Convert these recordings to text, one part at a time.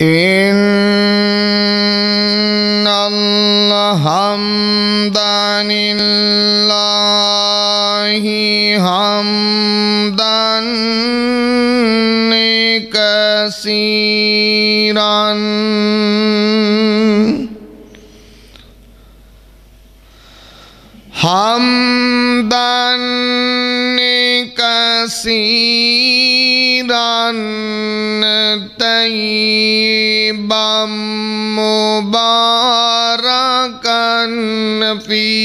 إن الحمد لله حمدا كثيرا حمدا كثيرا طيبا مباركا فيه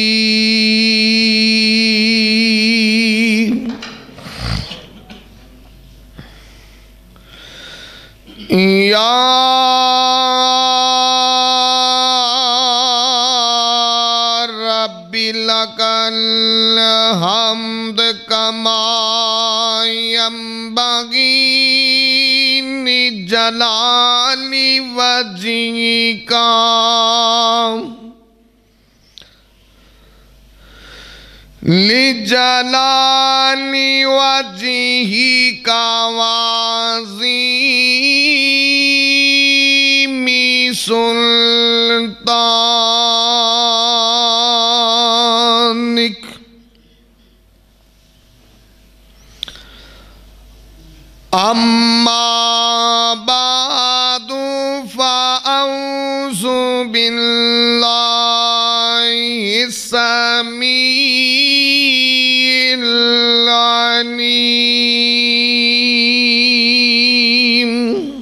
يا رب لك الحمد كما ينبغي لجلال وجهك لجلال وجهك وعظيم سلطانك أما بعد فأعوذ بالله السميع العليم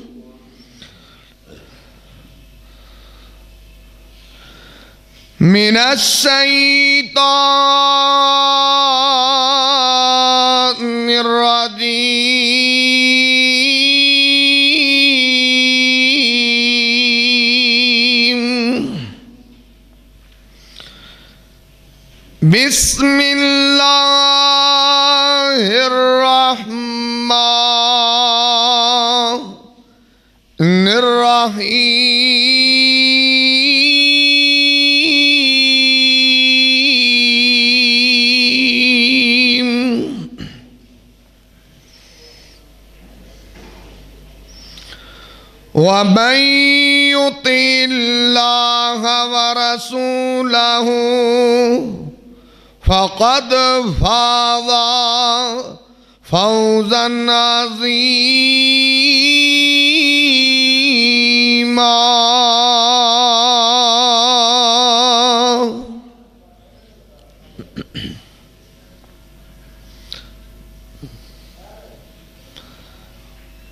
من الشيطان الرجيم بسم الله الرحمن الرحيم ومن يطع الله ورسوله فقد فاز فوزا عظيما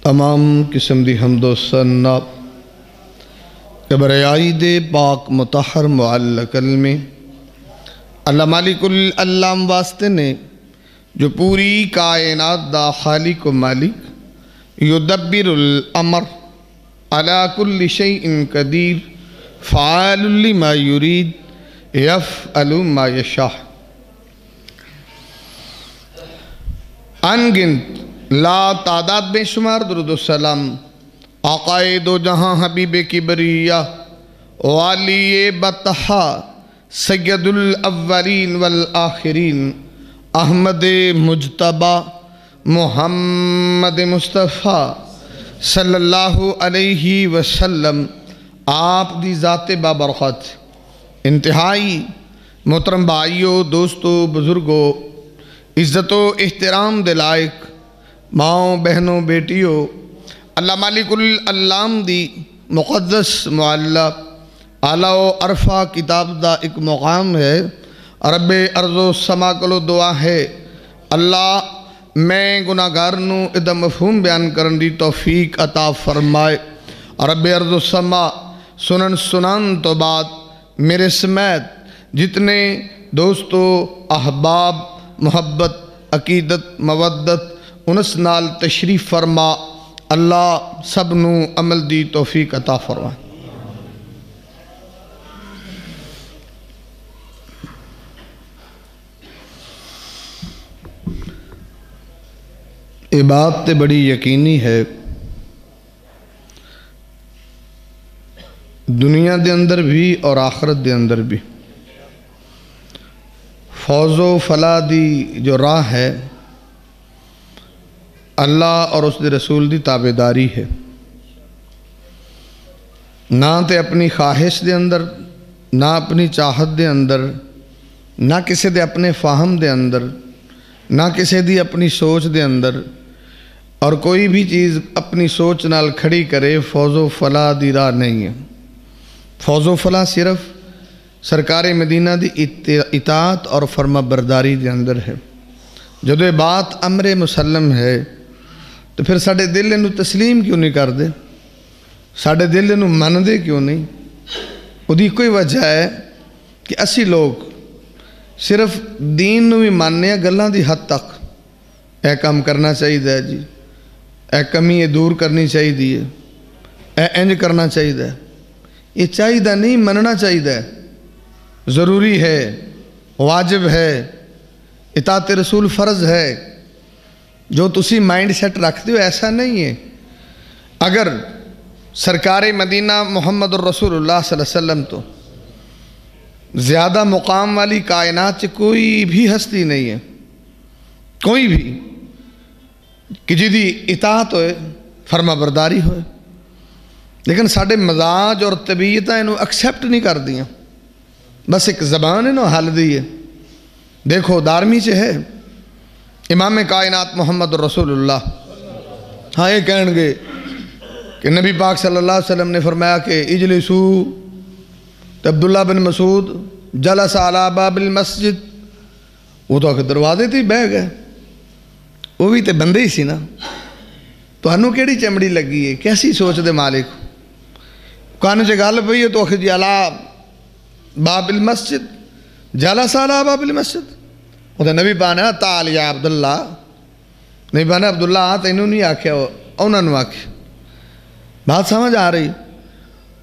تمام قسم دی حمد و ثنا کہ برائے دے پاک مطہر معلّ کلمے اللہ مالک العلام واسطے نے جو پوری کائنات دا خالق و مالک یدبر الامر علی کل شیء قدیر فعال لما یرید یفعل ما یشاء انگنت لا تعداد بے شمار درود و سلام آقائے دو جہاں حبیب کبریہ والی بطحا سید الاولین والآخرین احمد مجتبہ محمد مصطفیٰ صلی اللہ علیہ وسلم آپ دی ذات بابرکت انتہائی محترم بھائیو دوستو بزرگو عزت و احترام دلائق ماؤں بہنوں بیٹیوں اللہ مالک العلام دی مقدس معلّہ اعلیٰ و عرفہ کتاب دا ایک مقام ہے رب ارض و سما کلو دعا ہے اللہ میں گناہگار نو ادھا مفہوم بیان کرن دی توفیق عطا فرمائے رب ارض و سما سنن سنان تو بعد میرے سمیت جتنے دوستو احباب محبت عقیدت مودت انس نال تشریف فرما اللہ سب نو عمل دی توفیق عطا فرمائے یہ بات تے بڑی یقینی ہے دنیا دے اندر بھی اور آخرت دے اندر بھی فوز و فلاح دی جو راہ ہے اللہ اور اس دے رسول دی تابعداری ہے نہ تے اپنی خواہش دے اندر، نہ اپنی چاہت دے اندر، نہ کسی دے اپنے فاہم دے اندر، نہ کسی دی اپنی سوچ دے اندر، اور کوئی بھی چیز اپنی سوچ نال کھڑی کرے فوز و فلاح دی راہ نہیں ہے۔ فوز و فلاح صرف سرکار مدینہ دی اطاعت اور فرما برداری دے اندر ہے۔ جدو یہ بات امر مسلم ہے تو پھر ساڑے دل انہوں تسلیم کیوں نہیں کر دے، ساڑے دل انہوں من دے کیوں نہیں؟ وہ دی کوئی وجہ ہے کہ اسی لوگ صرف دین نو بھی ماننے گلاں دی حد تک اے کام کرنا چاہیے جی، اے کمی یہ دور کرنی چاہیے، اے انج کرنا چاہیے، یہ چاہیے نہیں، مننا چاہیے، ضروری ہے، واجب ہے، اطاعت رسول فرض ہے۔ جو تسی مائنڈ سیٹ رکھتے ہو ایسا نہیں ہے۔ اگر سرکار مدینہ محمد الرسول اللہ صلی اللہ علیہ وسلم تو زیادہ مقام والی کائنات سے کوئی بھی ہستی نہیں ہے، کوئی بھی کہ جدی اطاعت ہوئے، فرما برداری ہوئے، لیکن ساڑھے مزاج اور طبیعتیں انہوں ایکسیپٹ نہیں کر دیا، بس ایک زبان انہوں حل دی ہے۔ دیکھو دارمی سے ہے امام کائنات محمد الرسول اللہ، ہاں یہ کہیں گے کہ نبی پاک صلی اللہ علیہ وسلم نے فرمایا کہ اجلسو، تو عبداللہ بن مسعود جلس علی باب المسجد، وہ تو آخر دروازے تھی بہ گئے، وہ بھی تے بندے ہی سی نا، تو ہنو کیڑی چمڑی لگی ہے، کیسی سوچ دے مالک کانو سے گال پئی ہے تو آخر جی علی باب المسجد، جلس علی باب المسجد، وہ تو نبی پانے تعال یا عبداللہ، نبی پانے عبداللہ آتا انہوں نہیں آکھیا، انہوں نے آکھیا۔ بات سمجھ آ رہی؟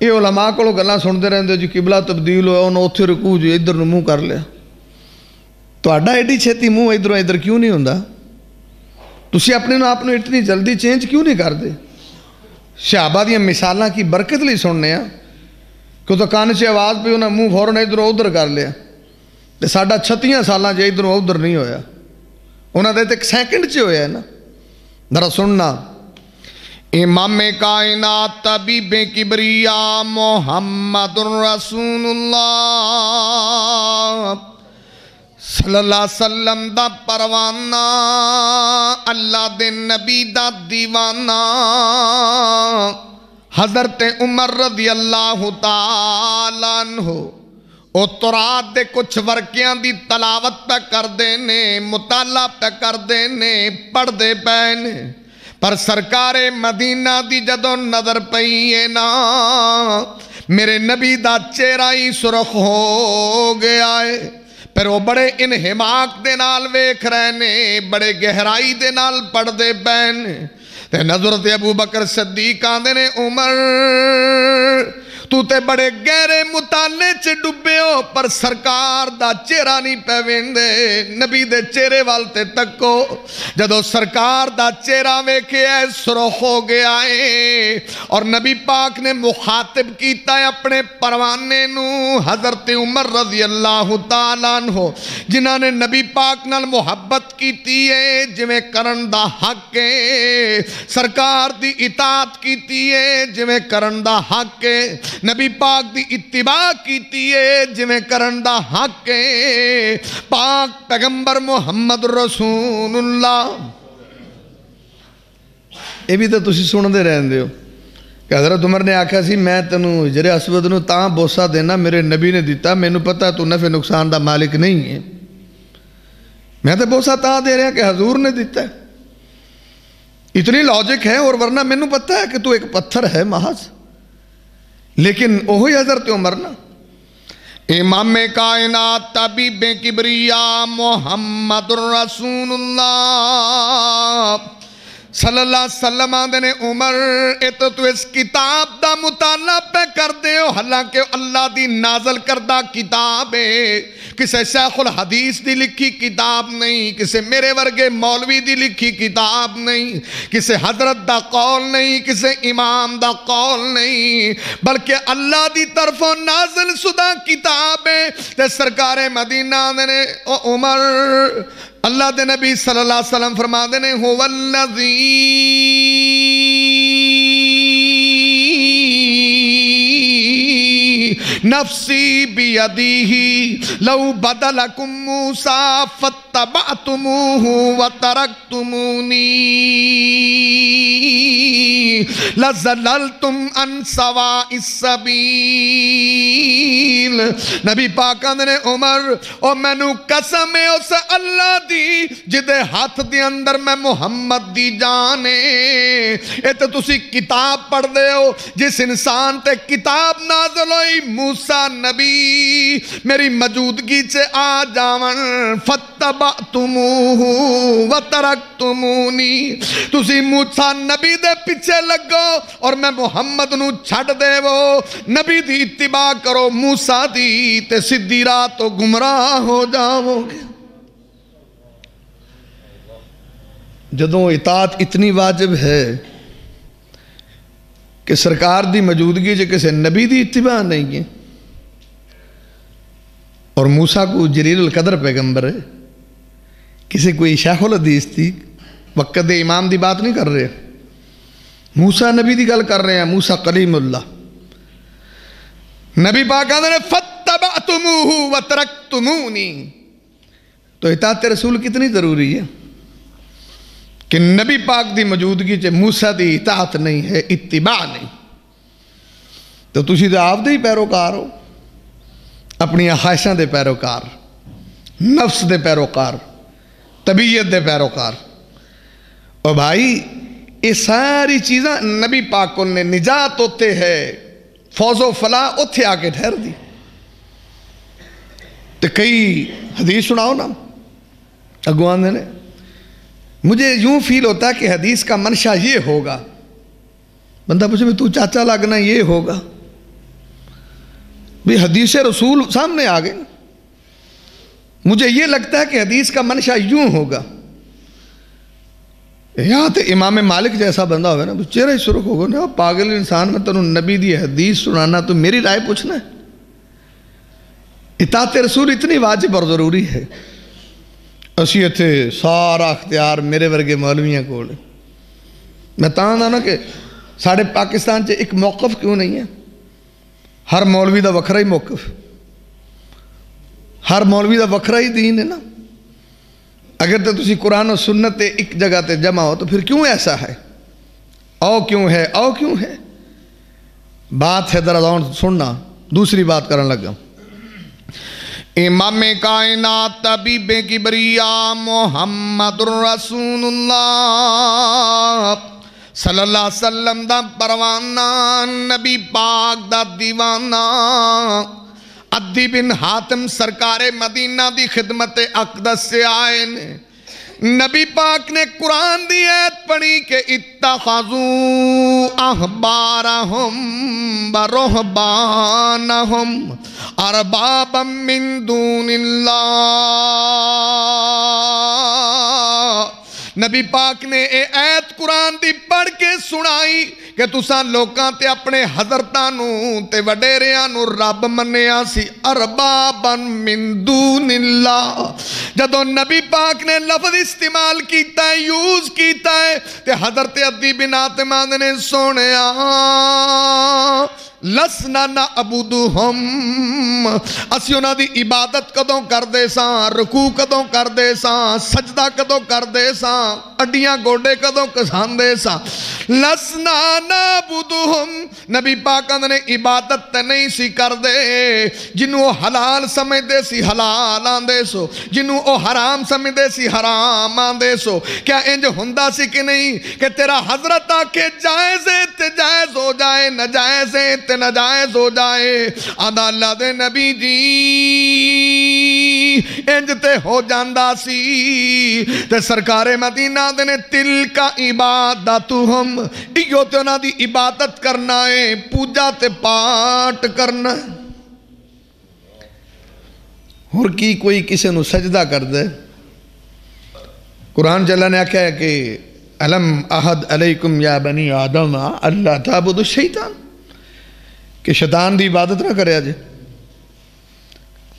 یہ علماء کو گلاں سنتے رہتے جی قبلہ تبدیل ہوا، انہوں اتھے رکوع جی ادھر نو منہ کر لیا، تو اڈا ایڈی چھتی منہ ادھر کیوں نہیں ہوندہ؟ تسی اپنے نو آپ نے اتنی جلدی چینج کیوں نہیں کر دے؟ صحابہ دیاں مثالاں کی برکت لئی سننے ہیں کہ تو کان سے آواز پہ انہوں منہ فوراں ادھر کر لیا، تے ساڑھا 36 سالاں جے ادھر نہیں ہویا، انہوں نے ایک سیکنڈ چے ہویا ہے نا۔ ذرا سننا، امام کائنات طبیب کبریاء محمد رسول اللہ صلی اللہ علیہ وسلم دا پروانہ، اللہ دے نبی دا دیوانہ، حضرت عمر رضی اللہ تعالیٰ عنہ او تورات دے کچھ ورقیاں دی تلاوت پہ کر دینے، مطالعہ پہ کر دینے، پڑھ دے پینے، پر سرکار مدینہ دی جدو نظر پئیے نا، میرے نبی دا چہرہ ہی سرخ ہو گیا ہے، پھر وہ بڑے انہماک دے نال ویکھ رہنے، بڑے گہرائی دے نال پڑھ دے بین، تے حضرت ابو بکر صدیق آندے نے عمر تو تے بڑے گہرے مطالعے چ ڈبے ہو، پر سرکار دا چہرہ نہیں پہ ویندے، نبی دے چہرے والتے تکو، جدو سرکار دا چہرہ ویکھے ہے سرخ ہو گیا ہے، اور نبی پاک نے مخاطب کیتا ہے اپنے پروانے نو، حضرت عمر رضی اللہ تعالیٰ عنہ جنہاں نے نبی پاک نال محبت کیتی ہے، جویں کرن دا حق ہے، سرکار دی اطاعت کیتی ہے جویں کرن دا حق ہے، نبی پاک دی اتباع کیتی ہے جویں کرن دا حق ہے، پاک پیغمبر محمد رسول اللہ۔ یہ بھی تو تسی سن دے رہندے ہو کہ حضرت عمر نے آکھا سی میں تنوں حجر اسود نو تاں بوسا دینا میرے نبی نے دیتا، میں نو پتہ تو نفع نقصان دا مالک نہیں ہے، میں تو بوسا تاں دے رہا کہ حضور نے دیتا ہے، اتنی لاجک ہے، اور ورنہ میں نو پتہ ہے کہ تو ایک پتھر ہے محض، لیکن اوہی حضرت عمر نا، امام کائنات طبیب کبریاء محمد رسول اللہ صلی اللہ علیہ وسلم آندے نے عمر تو اس کتاب دا مطالعہ پہ کر دے ہو، حالانکہ اللہ دی نازل کردہ کتاب ہے، کسے شیخ الحدیث دی لکھی کتاب نہیں، کسے میرے ورگے مولوی دی لکھی کتاب نہیں، کسے حضرت دا قول نہیں، کسے امام دا قول نہیں، بلکہ اللہ دی طرفوں نازل شدہ کتاب ہے۔ تے سرکار مدینہ نے عمر اللہ دے نبی صلی اللہ علیہ وسلم فرما دینے هو الذی نفسی بیدیہ لو بدلکم موسیٰ فاتبعتموہ وترکتمونی لزللتم عن سواء السبیل. نبی پاک نے عمر او مینوں قسم ہے اس اللہ دی جدے ہاتھ دی اندر میں محمد دی جانے. اے تے تسی کتاب پڑھ دے ہو جس انسان تے کتاب نازل ہوئی موسیٰ نبی میری موجودگی سے آ جاون فتبعتموہ وترکتمونی. تسی موسیٰ نبی دے پیچھے لگو اور میں محمد نو چھڑ دے وہ. نبی دی اتباع کرو موسیٰ دی تے سدھی راہ تو گمراہ ہو جاؤ گے. جدوں اطاعت اتنی واجب ہے کہ سرکار دی موجودگی جو کسی نبی دی اتباع نہیں ہے اور موسیٰ کو جلیل القدر پیغمبر ہے. کسی کوئی شیخ الحدیث تھی وقت دے امام دی بات نہیں کر رہے, موسیٰ نبی دی گل کر رہے ہیں. موسیٰ کلیم اللہ. نبی پاک نے فَاتَّبَعْتُمُوهُ وَتَرَكْتُمُونِي. تو اطاعت رسول کتنی ضروری ہے کہ نبی پاک دی موجودگی چے موسیٰ دی اطاعت نہیں ہے, اتباع نہیں. تو تسی تو آپ دے ہی پیروکار ہو, اپنی خواہشاں دے پیروکار, نفس دے پیروکار, طبیعت دے پیروکار. اور بھائی یہ ساری چیزاں نبی پاک کو نے نجات ہوتے ہے فوز و فلاح اتھے آکے ٹھہر دی. تو کئی حدیث سناؤ نا اگوان نے, مجھے یوں فیل ہوتا ہے کہ حدیث کا منشا یہ ہوگا. بندہ پوچھے بھی تو چاچا لگنا یہ ہوگا بھی حدیث رسول سامنے آ گئے. مجھے یہ لگتا ہے کہ حدیث کا منشا یوں ہوگا. یہاں تو امام مالک جیسا بندہ ہوگا نا چہرہ ہی سرخ ہوگا نا, پاگل انسان میں تنہوں نبی دی حدیث سنانا تو میری رائے پوچھنا ہے. اطاعت رسول اتنی واجب اور ضروری ہے. اسی اتھے سارا اختیار میرے ورگے مولویاں کو لے. میں تانا نا کہ ساڑھے پاکستان چے ایک موقف کیوں نہیں ہے. ہر مولوی دا وکھرا ہی موقف, ہر مولوی دا وکھرا ہی دین ہے نا. اگر تو تسی قرآن و سنت ایک جگہ تے جمع ہو تو پھر کیوں ایسا ہے, او کیوں ہے, او کیوں ہے. بات ہے درازون سننا. دوسری بات کرنے لگا. امام کائنات طبیب کبریا محمد الرسول اللہ صلی اللہ علیہ وسلم دا پروانہ, نبی پاک دا دیوانہ, عدی بن حاتم سرکار مدینہ دی خدمت اقدس سے آئے نے. نبی پاک نے قرآن دی آیت پڑھی کہ اتخذوا احبارہم ورہبانہم اربابا من دون اللہ. نبی پاک نے اے ایت قرآن دی پڑھ کے سنائی کہ تساں لوکاں تے اپنے حضرتانوں تے وڈیریانوں رب منیا سی, اربابا من دون اللہ. جدو نبی پاک نے لفظ استعمال کیتا ہے, یوز کیتا ہے, تے حضرت عدی بن حاتم نے سونیا لسنا نعبدہم, اسی انہاں دی عبادت کدوں کر دے ساں, رکوع کدوں کر دے ساں, سجدہ کدوں کر دے ساں, اڈیاں گوڑے کدوں کسان دے ساں. لسنا نعبدہم. نبی پاک نے عبادت تے نہیں سی کر دے. جنہوں وہ حلال سمجھ دے سی حلال آن دے سو, جنہوں وہ حرام سمجھ دے سی حرام آن دے سو. کیا انج ہندہ سی کہ نہیں کہ تیرا حضرت آکے جائز تے جائز ہو جائے, نجائز تے نجائز ہو جائے. آدھا اللہ دے نبی جی انج تے ہو جاندہ سی. تے سرکار مدینہ دے نے تل کا عبادتہم, ایو تے انہاں دی عبادت کرنا ہے, پوجا تے پاٹ کرنا ہے. اور کی کوئی کسی نو سجدہ کر دے. قرآن جل نے کہا ہے کہ الم احد علیکم یا بنی آدم اللہ تعبدوا الشیطان, کہ شیطان دی عبادت نہ کرے. آجے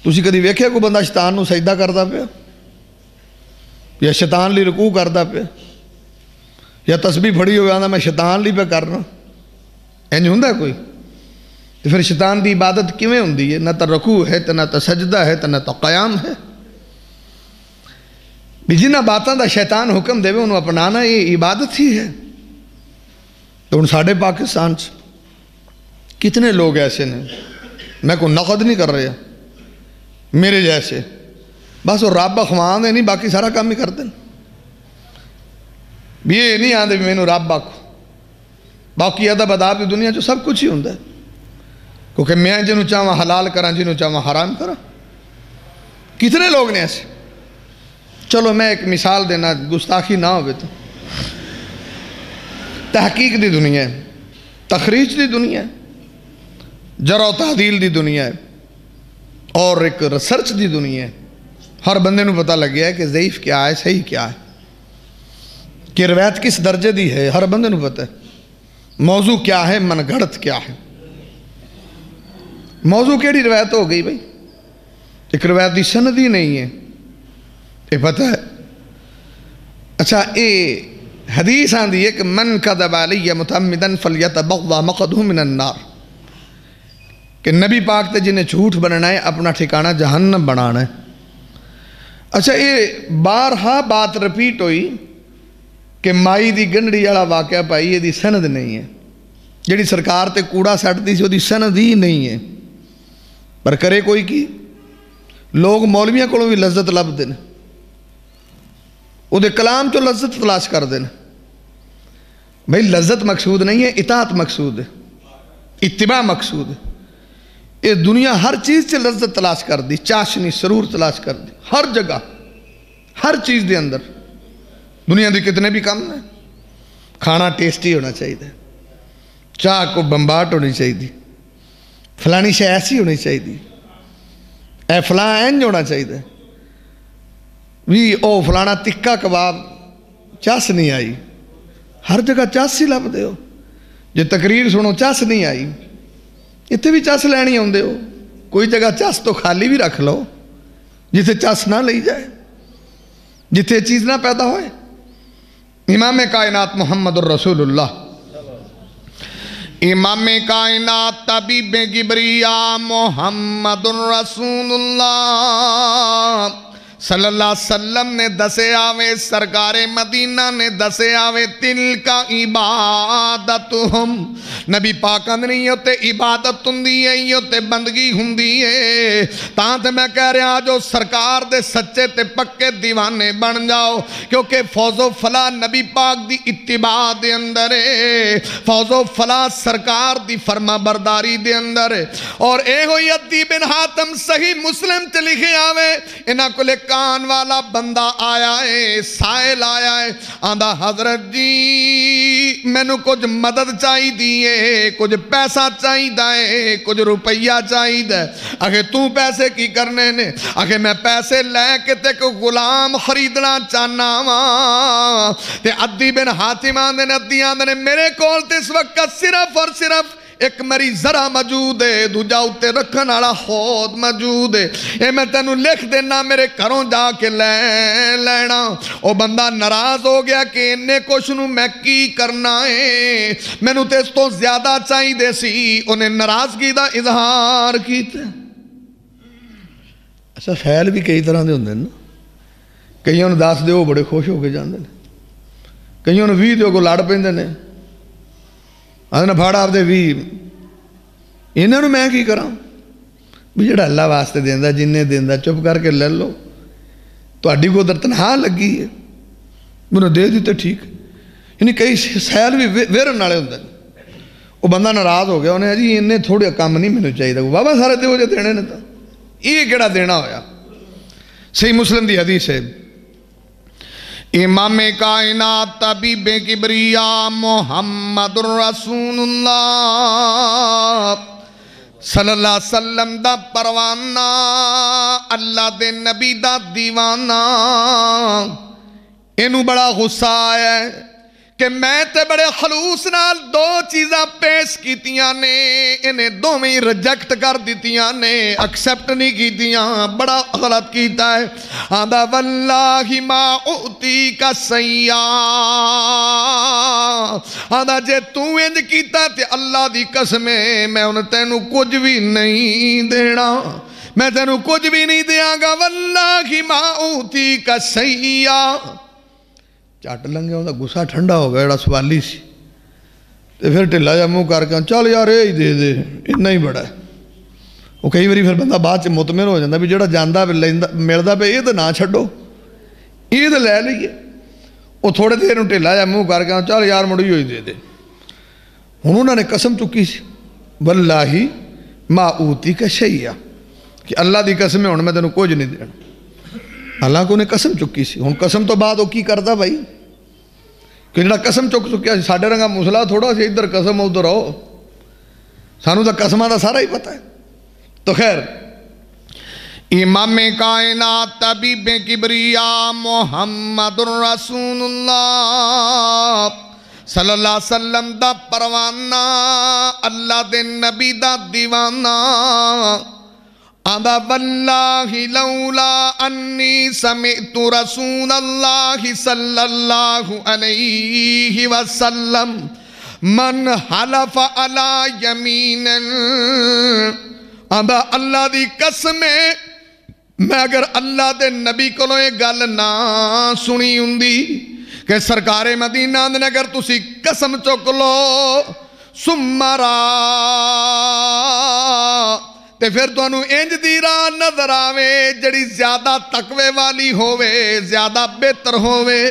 تسی کدی ویکھیا کوئی بندہ شیطان نو سجدہ کردا پیا, یا شیطان لی رکوع کردا پیا, یا تسبیح پھڑی ہوئے آندا میں شیطان لی پہ کرنا. انج ہوندا کوئی؟ تو پھر شیطان دی عبادت کیویں ہوندی ہے؟ نہ تو رکوع ہے تو نہ تو سجدہ ہے تو نہ تو قیام ہے. بھی جنہاں باتاں دا شیطان حکم دے انہوں اپنانا یہ عبادت ہی ہے. تو ان ساڑھے پاکستان سے کتنے لوگ ایسے نے، میں کوئی نقد نہیں کر رہا، میرے جیسے بس وہ رب اخوان دے نہیں، باقی سارا کام ہی کر دیں. بھی یہ نہیں آدھے بھی مینوں رب آکھو، باقی ادب اداب دی دنیا جو سب کچھ ہی ہوندہ ہے. کیونکہ میں جنہوں چاہواں حلال کراں، جنہوں چاہواں حرام کراں. کتنے لوگ نے ایسے. چلو میں ایک مثال دینا، گستاخی نہ ہوئے تو. تحقیق دی دنیا ہے، تخریج دی دنیا ہے، جرح و تعدیل دی دنیا ہے، اور ایک ریسرچ دی دنیا ہے. ہر بندے نو پتہ لگ گیا ہے کہ ضعیف کیا ہے، صحیح کیا ہے، کہ روایت کس درجے دی ہے، ہر بندے نو پتہ ہے. موضوع کیا ہے، من گھڑت کیا ہے. موضوع کیڑی روایت ہو گئی بھائی؟ ایک روایت دی سند ہی نہیں ہے، یہ پتہ ہے. اچھا اے حدیث آندھی ہے کہ من کذب علی متعمدن فلیتبوأ مقعدہ من النار، کہ نبی پاک تے جنہیں جھوٹ بننا ہے اپنا ٹھکانہ جہنم بنانا ہے. اچھا یہ بارہا بات رپیٹ ہوئی کہ مائی دی گنڈی والا واقعہ پائی، یہ دی سند نہیں ہے. جڑی سرکار تے کوڑا سٹ دی سی وہ دی سند ہی نہیں ہے. پر کرے کوئی کی، لوگ مولویاں کو بھی لذت لب دیں، وہ دے کلام چو لذت تلاش کر دیں. بھئی لذت مقصود نہیں ہے، اطاعت مقصود ہے، اتباع مقصود ہے. یہ دنیا ہر چیز سے لذت تلاش کر دی، چاشنی سرور تلاش کر دی، ہر جگہ ہر چیز دے اندر. دنیا دی کتنے بھی کم ہیں. کھانا ٹیسٹی ہونا چاہیے، چاہ کو بمباٹ ہونی چاہیے، فلانی شے ایسی ہونی چاہیے، اے فلاں اینج ہونا چاہیے. بھی او فلانا تکا کباب چاس نہیں آئی، ہر جگہ چاس ہی لب دے ہو. جو تقریر سنو چاس نہیں آئی، اتنے بھی چاس لینی ہوندے ہو. کوئی جگہ چاس تو خالی بھی رکھ لو جتھے چاس نہ لئی جائے، جتھے چیز نہ پیدا ہوئے. امام کائنات محمد الرسول اللہ، امام کائنات طبیب کبریا محمد الرسول اللہ صلی اللہ علیہ وسلم نے دسے آوے، سرکار مدینہ نے دسے آوے، تِلْکَ عبادتہم. نبی پاک اندر یہ تے عبادت ہندی ہے، یہ تے بندگی ہندی ہے. تاں تے میں کہہ رہا جو سرکار دے سچے تے پکے دیوانے بن جاؤ، کیونکہ فوز و فلاح نبی پاک دی اتباع دے اندر ہے، فوز و فلاح سرکار دی فرما برداری دے اندر ہے. اور اے ہوئی عدی بن حاتم صحیح مسلم تے لکھے آوے، انہاں کو لے کان والا بندہ آیا ہے، سائل آیا ہے، آندھا حضرت جی میں نو کچھ مدد چاہی دیئے، کچھ پیسہ چاہی دائے، کچھ روپیہ چاہی دائے. اگر تو پیسے کی کرنے نے؟ اگر میں پیسے لے کے تے کو غلام خریدنا چاہنا وہاں. تے عدی بن حاتم آندھے میرے کول تے اس وقت صرف اور صرف ایک مری ذرا موجود ہے، دوجا اتے رکھن والا خود موجود ہے. اے میں تینوں لکھ دینا، میرے گھروں جا کے لینا. او بندہ ناراض ہو گیا کہ انہیں کچھ نو میں کی کرنا ہے، میں نو تے اس تو زیادہ چاہی دے سی. انہیں ناراضگی دا اظہار کیتے. اچھا فیل بھی کئی طرح دے ہوندے نا. کئیوں نے 10 دیو بڑے خوش ہو کے جاندے نے، کئیوں نے 20 دیو کو لڑ پیندے نے. آدھنا پھاڑا آپ دے بھی انہوں نے میں کی کراں بھی جڑا اللہ واسطے دیندہ جنہیں دیندہ چپ کر کے لے لو. تو اڈی کو در تنہا لگی ہے، انہوں دے دیتے ٹھیک. یعنی کئی سیل بھی ویرن نالے ہوندے. وہ بندہ ناراض ہو گیا، انہیں جی انہیں تھوڑے کام نہیں میں نے چاہیے تھا. بابا سارے دیو جے دینے نے تھا، یہ کیڑا دینا ہویا. صحیح مسلم دی حدیث ہے، امام کائنات طبیب کبریا محمد الرسول اللہ صلی اللہ علیہ وسلم دا پروانہ، اللہ دے نبی دا دیوانہ. انہوں بڑا غصہ آیا ہے کہ میں تے بڑے خلوص نال دو چیزاں پیش کیتیاں نے، انہیں دوویں ریجیکٹ کر دیتیاں نے، ایکسپٹ نہیں کیتیاں، بڑا غلط کیتا ہے۔ آندا واللہ ما اوتی کا سیّا، آندا جے تو انج کیتا تے اللہ دی قسم ہے میں ان تینو کچھ بھی نہیں دینا، میں تینو کچھ بھی نہیں دیاں گا، واللہ ما اوتی کا سیّا۔ چٹ لنگے ہوتا غصہ ٹھنڈا ہو گیا، سوالی سی تے پھر ٹھلا جا منہ کر کے چل یار یہ دے دے، اتنا ہی بڑا ہے۔ وہ کئی باری پھر بندہ بعد سے مطمئن ہو جاتا بھی جڑا جانا ملتا پہ یہ تو نہ چھڈو، یہ تو لے لیے۔ وہ تھوڑے دیر ٹھلا جا منہ کر کے چل یار مڑی ہوئی دے دے۔ ہوں انہوں نے قسم چکی سی واللہ ما اوتی کا شیئا، کہ اللہ دی قسم ہے ہوں میں تینوں کچھ نہیں دینا، حالانکہ انہیں قسم چکی سی۔ ہوں قسم تو بعد وہ کی کرتا بھائی کہ جڑا قسم چک چکیا سی، ساڈے رنگا مسلا تھوڑا سی ادھر قسم ادھر آؤ، سانو تو قسمہ دا سارا ہی پتہ ہے۔ تو خیر امام کائنات طبیب کبریا محمد رسول اللہ صلی اللہ علیہ وسلم دا پروانہ، اللہ دے نبی دا دیوانہ، آندا واللہ لولا انی سمعت رسول اللہ صلی اللہ علیہ وسلم من حلف علی یمین، آندا اللہ دی قسم ہے میں اگر اللہ دے نبی کو یہ گل نہ سنی ہوندی کہ سرکار مدینہ نے اگر تسی قسم چک لو سمرا تے پھر تو انہوں انج دی راہ نظر آوے جڑی زیادہ تقوی والی ہووے، زیادہ بہتر ہووے،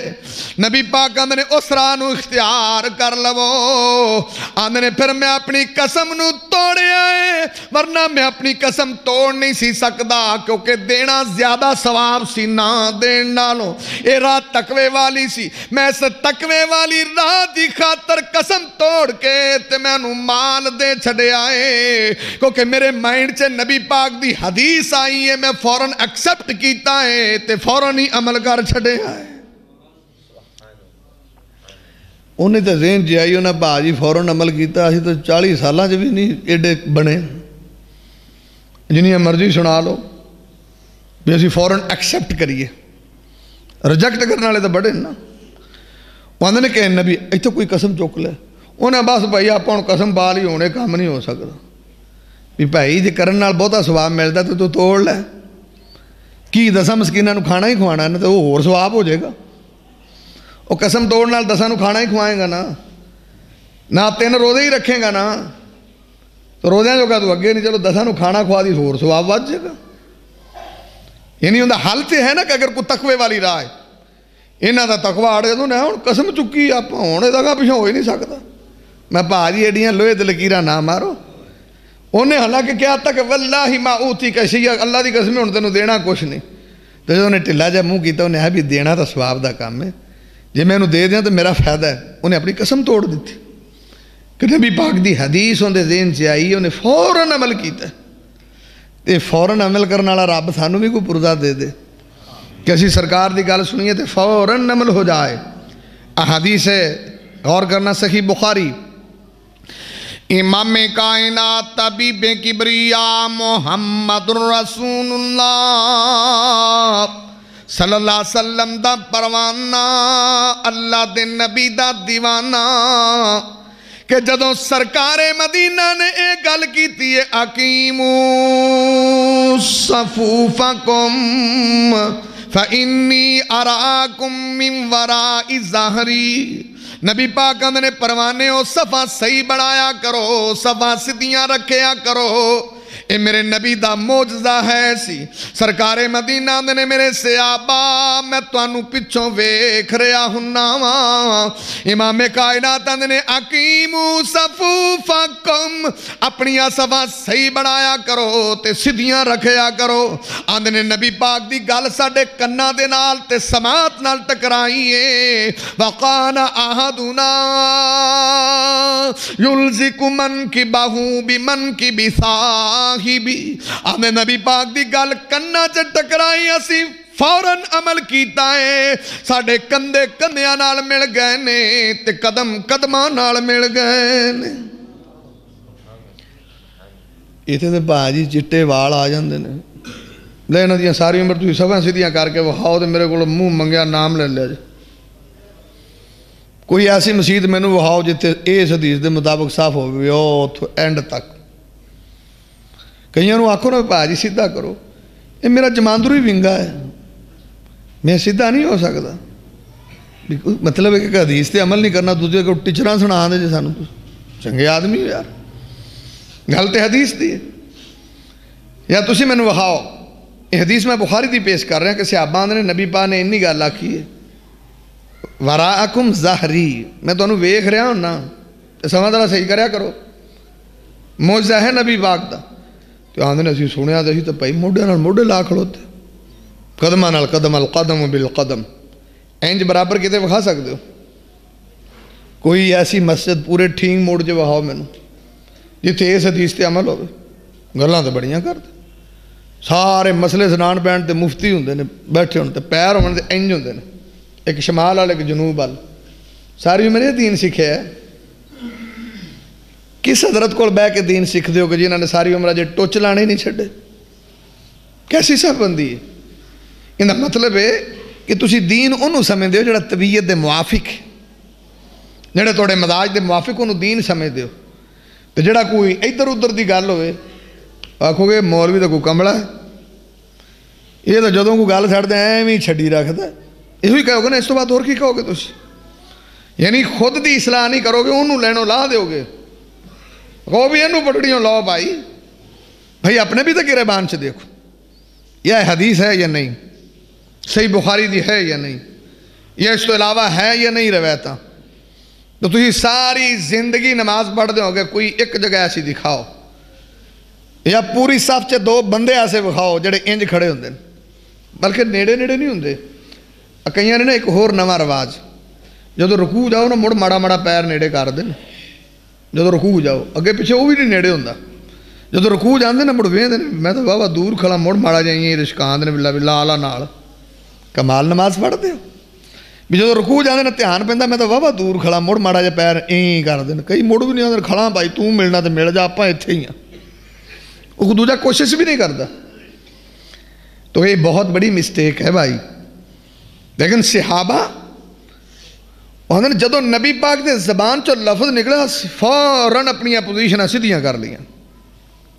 نبی پاک آندھے نے اس راہ نو اختیار کر لو۔ آندھے نے پھر میں اپنی قسم نو توڑے آئے، ورنہ میں اپنی قسم توڑ نہیں سی سکدا، کیونکہ دینا زیادہ ثواب سی، نہ دین نالوں اے راہ تقوی والی سی۔ میں اس تقوی والی راہ دی خاطر قسم توڑ کے تے میں انہوں مال دے چھڑے آئے، کیونکہ میرے مائنڈ نبی پاک دی حدیث آئی ہے، میں فوراں ایکسپٹ کیتا ہے تے فوراں ہی عمل کر چھڑے آئے۔ انہیں تو ذہن جی آئی انہیں بھاجی فوراں عمل کیتا، اسی تو 40 سالہ جو بھی نہیں ایڈے بنے، جنہیں مرضی سنا لو بھی اسی فوراں ایکسپٹ کریے، ریجیکٹ کرنے والے تو بڑے نا۔ وہ نے کہ نبی ایتھے کوئی قسم چک لے، انہیں بس بھائی آپ قسم پا لی ہونے کام نہیں ہو سکتا بھی بھائی جی کرن نال بہتا ثواب ملتا تو توڑ لے، کی دساں مسکیناں نو کھانا ہی کھوانا ہے تو وہ اور ثواب ہو جائے گا۔ وہ قسم توڑ نال دساں نو کھانا ہی کھوائے گا نا، نہ 3 روزے ہی رکھیں گا نا، تو روزیاں جو کہا تو اگے نہیں، چلو دساں نو کھانا کھوا دی اور ثواب وج جائے گا۔ یعنی اندھا حل تے ہے نا کہ اگر کوئی تقوی والی راہ ہے، انہاں دا تقوی آڑ گیا تو نہ ہوں قسم چکی آپ ہونے دا گا پیچھے ہو ہی نہیں سکتا، میں بھاجی ایڈیاں لوہے تے لکیراں نہ مارو۔ انہیں حالانکہ کیا تھا کہ واللہ ما اوتی کا شیئا، اللہ دی قسم ہے انہوں تینوں دینا کچھ نہیں، تو جو انہیں ٹھلا جا منہ کیتا انہیں بھی دینا تا ثواب دا کام ہے، جی میں انہوں دے دیا تو میرا فائدہ ہے۔ انہیں اپنی قسم توڑ دیتی کہ نبی پاک دی حدیث انہیں ذہن سے آئی، انہیں فوراً عمل کیتا ہے، تے فوراً عمل کرنے والا رب سانو بھی کوئی پرزہ دے دے کہ اسی سرکار دی گل سنیے تے فوراً عمل ہو جائے۔ احادیث ہے، غور کرنا، صحیح بخاری، امام کائنات طبیب کبریا محمد رسول اللہ صلی اللہ علیہ وسلم دا پروانہ، اللہ دے نبی دا دیوانہ، کہ جدوں سرکار مدینہ نے ایک گل کیتی ہے اقیموا صفوفکم فإنی اراکم من وراء ظہری، نبی پاک نے پروانے ہو صفا صحیح بڑھایا کرو، صفا سدیاں رکھیا کرو، اے میرے نبی دا موجزہ ہے سی۔ سرکار مدینہ نے میرے صحابہ میں توانو پچھوں ویکھ رہا ہننا، امام کائنات نے اقیمو صفوفکم، اپنی صفا صحیح بڑھایا کرو تے سدیاں رکھیا کرو۔ آندھنے نبی پاک دی گل ساڑے کنہ دے نال تے سماعت نال ٹکرائیے، وقان احدنا یلزک منکبہ بمنکب صاحبی، آندھے نبی پاک دی گل کنہ چ ٹکرائی اسی فوراً عمل کیتا ہے ساڈے کندے کندیاں نال مل گئے نے تے قدم قدماں نال مل گئے نے اتنے تے بھاجی چٹے وال آ جاندے نے لے انہاں دیاں ساری عمر تسی سبھاں سیدھیاں کر کے وہاؤ تے میرے کول منہ منگیا نام لے لیا جی کوئی ایسی مسجد مینوں وہاؤ جتے اس حدیث دے مطابق صاف ہوئے او اینڈ تک کئیاں نوں آکھو نا بھاجی سیدھا کرو یہ میرا جماندرو ہی ونگا ہے میں سیدھا نہیں ہو سکتا مطلب ہے کہ حدیث تے عمل نہیں کرنا دوسرے کو ٹیچراں سنا دے جی سانوں چنگے آدمی ہو یار گل تے حدیث دی یا تسی مینوں وکھاؤ یہ حدیث میں بخاری دی پیش کر رہا کہ صحابہ نے نبی پاک نے انی گل آکھی ہے وراءکم ظہری میں تانوں ویکھ رہا ہوں نا سمجھ ذرا صحیح کریا کرو معجزہ ہے نبی پاک دا تو آندے نے اسی سنیا تے اسی تے بھائی موڈے نال موڈے لا کھڑوتے قدماں نال قدم القدم بالقدم انج برابر کتے وکھا سکتے ہو کوئی ایسی مسجد پورے ٹھینگ موڑ جو وکھاؤ مینوں جتھے اس حدیث تے عمل ہوئے گلاں تے بڑیاں کرتے سارے مسئلے سنان پین تے مفتی ہوندے نے بیٹھے ہوندے پیر ہوندے تے انج ہوندے نے ایک شمال والے ایک جنوب وال ساری عمر یہ دین سیکھے ہے کس حضرت کو بہ کے دین سیکھ دے ہو کہ جنہوں نے ساری عمر جے ٹوچ لانے نہیں چھڑے کیسی صف بندی ہے انہا مطلب ہے کہ تسی دین انہوں سمجھ دے ہو جڑا طبیعت دے موافق ہے جڑے توڑے مزاج دے موافق انہوں دین سمجھ دے ہو تو جڑا کوئی ادھر ادھر دی گل ہوئے آکھو گے مولوی تو کوئی کمڑا ہے یہ تو جدوں کو گل چھڑ دے ایویں چھڈی رکھدا ہے یہ بھی کہو گے نا اس تو بعد اور کی کہو گے تسی یعنی خود دی اصلاح نہیں کرو گے انہوں لینو لا دیو گے کہو بھی انہوں پٹڑیوں لاؤ بھائی اپنے بھی تو گریبان سے دیکھو یہ حدیث ہے یا نہیں صحیح بخاری دی ہے یا نہیں یہ اس تو علاوہ ہے یا نہیں روایتاں تو تسی ساری زندگی نماز پڑھ دے ہو گے کوئی ایک جگہ ایسی دکھاؤ یا پوری صف چے دو بندے ایسے بکھاؤ جڑے انج کھڑے ہوندے بلکہ نیڑے نیڑے نہیں ہوندے کئیاں نے نا ایک ہور نواں رواج جدو رکوع جاؤ نا مڑ ماڑا ماڑا پیر نیڑے کر دیں جدو رکوع جاؤ اگے پیچھے وہ بھی نہیں نیڑے ہوندا جدو رکوع جاندے نا مڑ ویندے میں تو واہ دور کھڑا مڑ ماڑا جائیں رشکاندے نے باللہ باللہ آلہ نال کمال نماز پڑھتے ہو بھی جدو رکوع جاندے نا دھیان پیندا میں تو واہ دور کھڑا مڑ ماڑا جا پیر این کر دیں کئی مڑ بھی نہیں آندے کھڑا بھائی تو ملنا تے مل جا آپاں ایتھے ہی ہیں وہ دوجا کوشش بھی نہیں کرتا تو یہ بہت بڑی مسٹیک ہے بھائی لیکن صحابہ انہوں نے جدو نبی پاک دے زبان چو لفظ نکلا فوراً اپنی پوزیشن سیدھیاں کر لیاں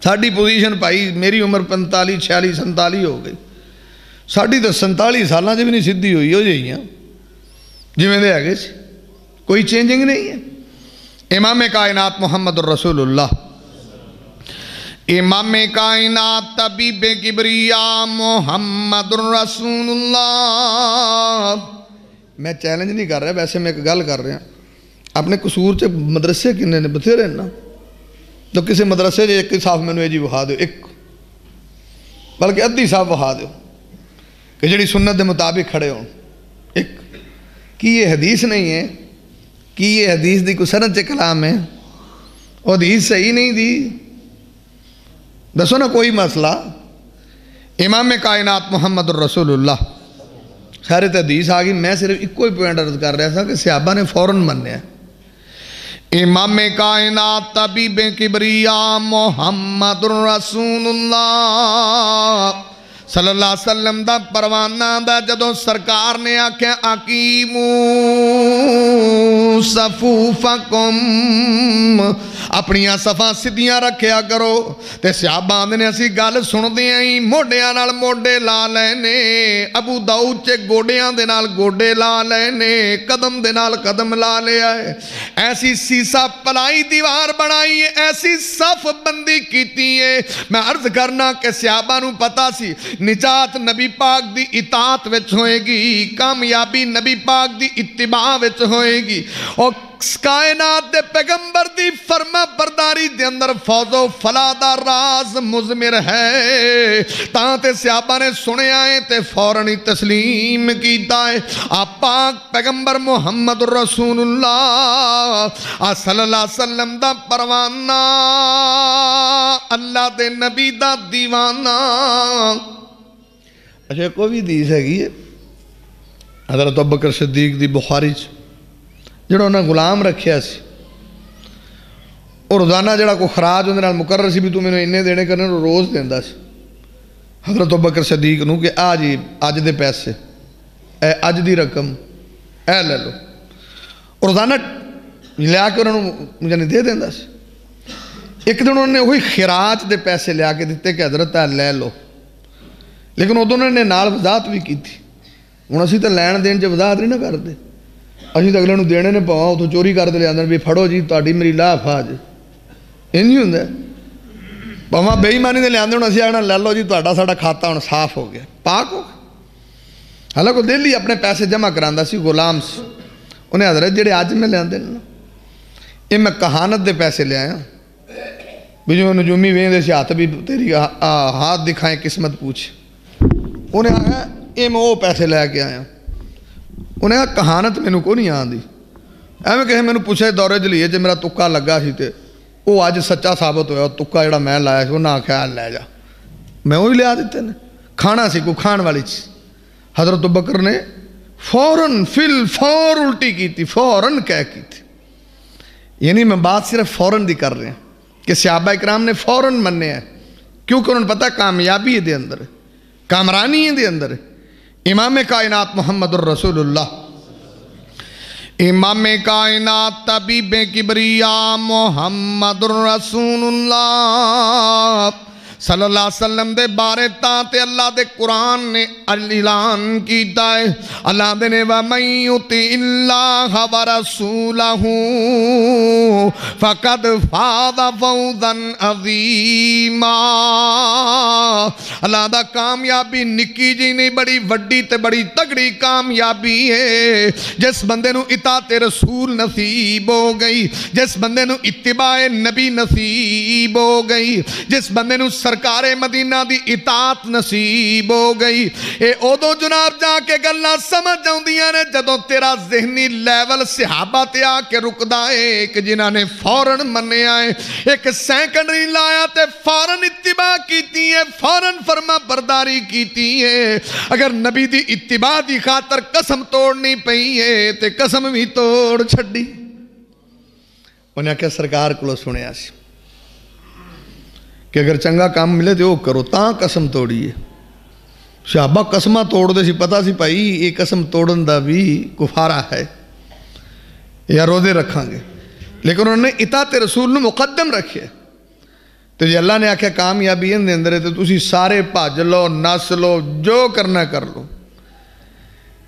ساڑھی پوزیشن بھائی میری عمر 45 46 47 ہو گئی ساڑھی تو 47 سالہ جب نہیں سیدھی ہوئی ہو جائیں جی میں دے آگے کوئی چینجنگ نہیں ہے امام کائنات محمد الرسول اللہ امام کائنات طبیب کبریاء محمد الرسول اللہ میں چیلنج نہیں کر رہا ویسے میں ایک گل کر رہا اپنے قصور سے مدرسے کنے نے بتھیرے نا تو کسی مدرسے جو ایک صاف میں نے جی وہا دو ایک بلکہ ادھی صاف وہا دو کہ جڑی سنت دے مطابق کھڑے ہوں ایک کی یہ حدیث نہیں ہے کی یہ حدیث دی کوئی سند چے کلام ہے وہ حدیث صحیح نہیں دی دسو نا کوئی مسئلہ امام کائنات محمد الرسول اللہ سارے تے حدیث آگئی میں صرف ایک کوئی پوائنٹ عرض کر رہا تھا کہ صحابہ نے فوراً مننے ہیں امام کائنات طبیب کبریاء محمد الرسول اللہ صلی اللہ علیہ وسلم دا پروانہ دا جدو سرکار نے آکھیں اقیمو صفوفکم اپنیاں صفاں سدیاں رکھیا کرو تے صحابہ نے اسی گل سن دیاں ہی موڈیاں نال موڈے لا لینے ابو داؤد چے گوڈیاں دے نال گوڈے لا لینے قدم دے نال قدم لا لیا ہے ایسی سیسا پلائی دیوار بنائی ہے ایسی صف بندی کیتی ہے میں عرض کرنا کہ صحابہ نو پتا سی نجات نبی پاک دی اطاعت وچ ہوئے گی کامیابی نبی پاک دی اتباع وچ ہوئے گی اور کائنات دے پیغمبر دی فرما برداری دے اندر فوز و فلاح دا راز مزمر ہے تاں صحابہ نے سنے آئے تے فوراً تسلیم کیتا ہے آپ پاک پیغمبر محمد رسول اللہ صلی اللہ علیہ وسلم دا پروانہ اللہ دے نبی دا دیوانہ اچھا کوئی بھی حدیث ہے حضرت ابوبکر صدیق دی بخاری جڑا انہاں غلام رکھیا سی اور روزانہ جڑا کوئی خراج اندر مقرر سی بھی تو میں نے انہیں دینے کرنے روز دیندا سی حضرت ابوبکر صدیق نو کہ جی اج دے پیسے اے اج دی رقم اے لے لو اور روزانہ لیا کے انہوں نے دے دیندا سی ایک دن انہوں نے وہی خراج دے پیسے لیا کے دیتے کہ حضرت لے لو لیکن ادو انہوں نے نال وضاحت بھی کی تھی ہوں اسی تو لین دین چ وضاحت نہیں نہ کرتے اسی تو اگلے دینے نے پاؤں اتوں چوری کرتے لے بھی پھڑو جی تاری میری لاف آج یہ نہیں ہوں پاواں بے ایمانی دے لے ہوں اسی آنا لے لو جی تا ساڈا کھاتا ہوں صاف ہو گیا پاک ہو گیا حالانکہ دہلی اپنے پیسے جمع کرا سی غلام سی انہیں حضرت جڑے اج میں لے یہ میں کہانت دے پیسے لے آیا بھی جو نجومی ویندے سی ہاتھ بھی تیری ہاتھ دکھائیں قسمت پوچھ انہیں آیا یہ میں وہ پیسے لے کے آیا انہیں آیا کہانت میں کو نہیں آن دی ایویں کہ میں نے پوچھے دورے جلیے جی میرا تکا لگا سی تے وہ اج سچا ثابت ہویا تکا جڑا میں لایا سی انہیں آخیا لے جا میں وہی لیا دیتے نے کھانا سی کوئی کھان والی چیز حضرت ابوبکر نے فوراً فور الٹی کی تھی فوراً کہہ کی تھی یعنی میں بات صرف فوراً دی کر رہے ہیں کہ صحابہ اکرام نے فوراً مننے ہیں کیونکہ انہوں نے پتا کامیابی ہے دے اندر کامرانی ہے دے اندر امام کائنات محمد الرسول اللہ امام کائنات طبیب کبریاء محمد الرسول اللہ صلی اللہ علیہ وسلم دے بارے تاتے اللہ دے قرآن نے اعلان کیتا ہے اللہ دے نے وَمَن يُطِعِ اللَّهَ وَرَسُولَهُ فَقَدْ فَازَ فَوْزًا عَظِيمًا اللہ دا کامیابی نکی جی نہیں بڑی وڈی تے بڑی تگڑی کامیابی ہے جس بندے نو اطاعت رسول نصیب ہو گئی جس بندے نو اتباع نبی نصیب ہو گئی جس بندے نو سرکار مدینہ دی اطاعت نصیب ہو گئی اے اودو جناب جا کے گلہ سمجھ جاؤں دیاں نے جدو تیرا ذہنی لیول صحابہ تے آ کے رک دائے کہ جنہاں نے فوراً مننے آئے ایک سینکنڈری لایا تے فوراً اتباع کیتی ہے فوراً فرما برداری کیتی ہے اگر نبی دی اتباع دی خاطر قسم توڑنی پئی ہے تے قسم بھی توڑ چھڑی انہیں کہ سرکار کو سنے آسی کہ اگر چنگا کام ملے تو وہ کرو تاں قسم توڑیے صحابہ قسمہ توڑ دے سی پتا سی پائی یہ قسم توڑن دا بھی کفارہ ہے یا روزے رکھاں گے لیکن انہوں نے اطاعت رسول نے مقدم رکھے تو جی اللہ نے آکھا کامیابی اندے اندر ہے تو تسی سارے پاج لو نس لو جو کرنا کر لو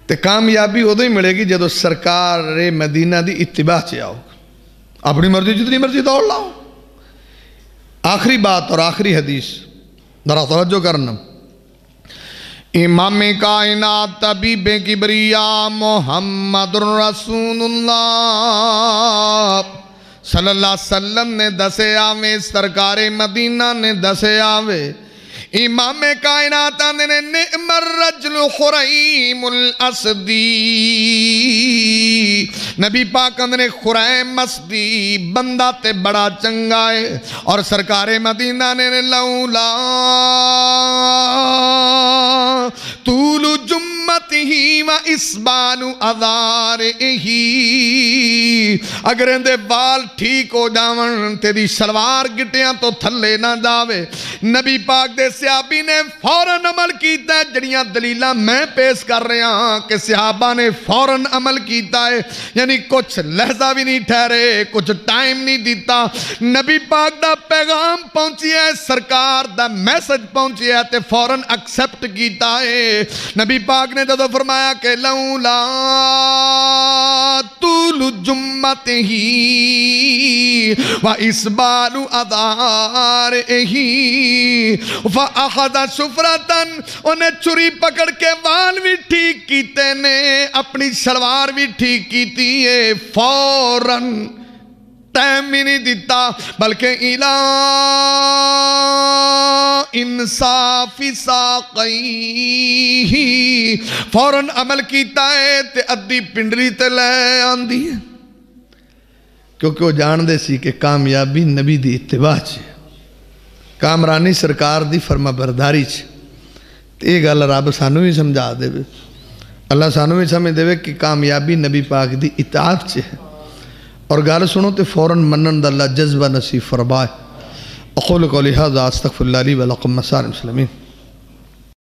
تو کامیابی ادھو ہی ملے گی جدو سرکار مدینہ دی اتباع چے آؤ اپنی مرضی جتنی مرضی دوڑ لاؤ آخری بات اور آخری حدیث ذرا توجہ کرنا امام کائنات طبیب کبریاء محمد الرسول اللہ صلی اللہ علیہ وسلم نے دسے آوے سرکار مدینہ نے دسے آوے امام کائنات نے نعم الرجل خریم الاسدی نبی پاک نے خریم اسدی بندہ تے بڑا چنگا ہے اور سرکار مدینہ نے لولا طول جمتہی و اسبان اذارہی اگر اندے بال ٹھیک ہو جاون تیری شلوار گٹیاں تو تھلے نہ جاوے نبی پاک دے صحابی نے فوراً عمل کیتا ہے جڑیاں دلیلہ میں پیش کر رہے ہیں کہ صحابہ نے فوراً عمل کیتا ہے یعنی کچھ لحظہ بھی نہیں ٹھہرے کچھ ٹائم نہیں دیتا نبی پاک دا پیغام پہنچی ہے سرکار دا میسج پہنچی ہے تے فوراً ایکسپٹ کیتا ہے نبی پاک نے جدو فرمایا کہ لولا طول جمتہی و اسبال اذارہی فَأَخَذَ شُفْرَةً انہیں چری پکڑ کے وال بھی ٹھیک کیتے نے اپنی شلوار بھی ٹھیک کیتی ہے فوراً ٹائم بھی نہیں دیتا بلکہ الہ انصاف ساقیہ فوراً عمل کیتا ہے تے ادھی پنڈری تے لے آندی ہے کیونکہ وہ جان دے سی کہ کامیابی نبی دی اتباع چھے کامرانی سرکار دی فرما برداری چھے یہ گل رب سانو بھی سمجھا دے، اللہ سانو بھی سمجھ دے کہ کامیابی نبی پاک دی اطاعت سے ہے، اور گل سنو تے فوراً منن دا اللہ جذبہ نصیب فرمائے۔ اقول قولی ھذا استغفر اللہ لی ولکم مسائر المسلمین۔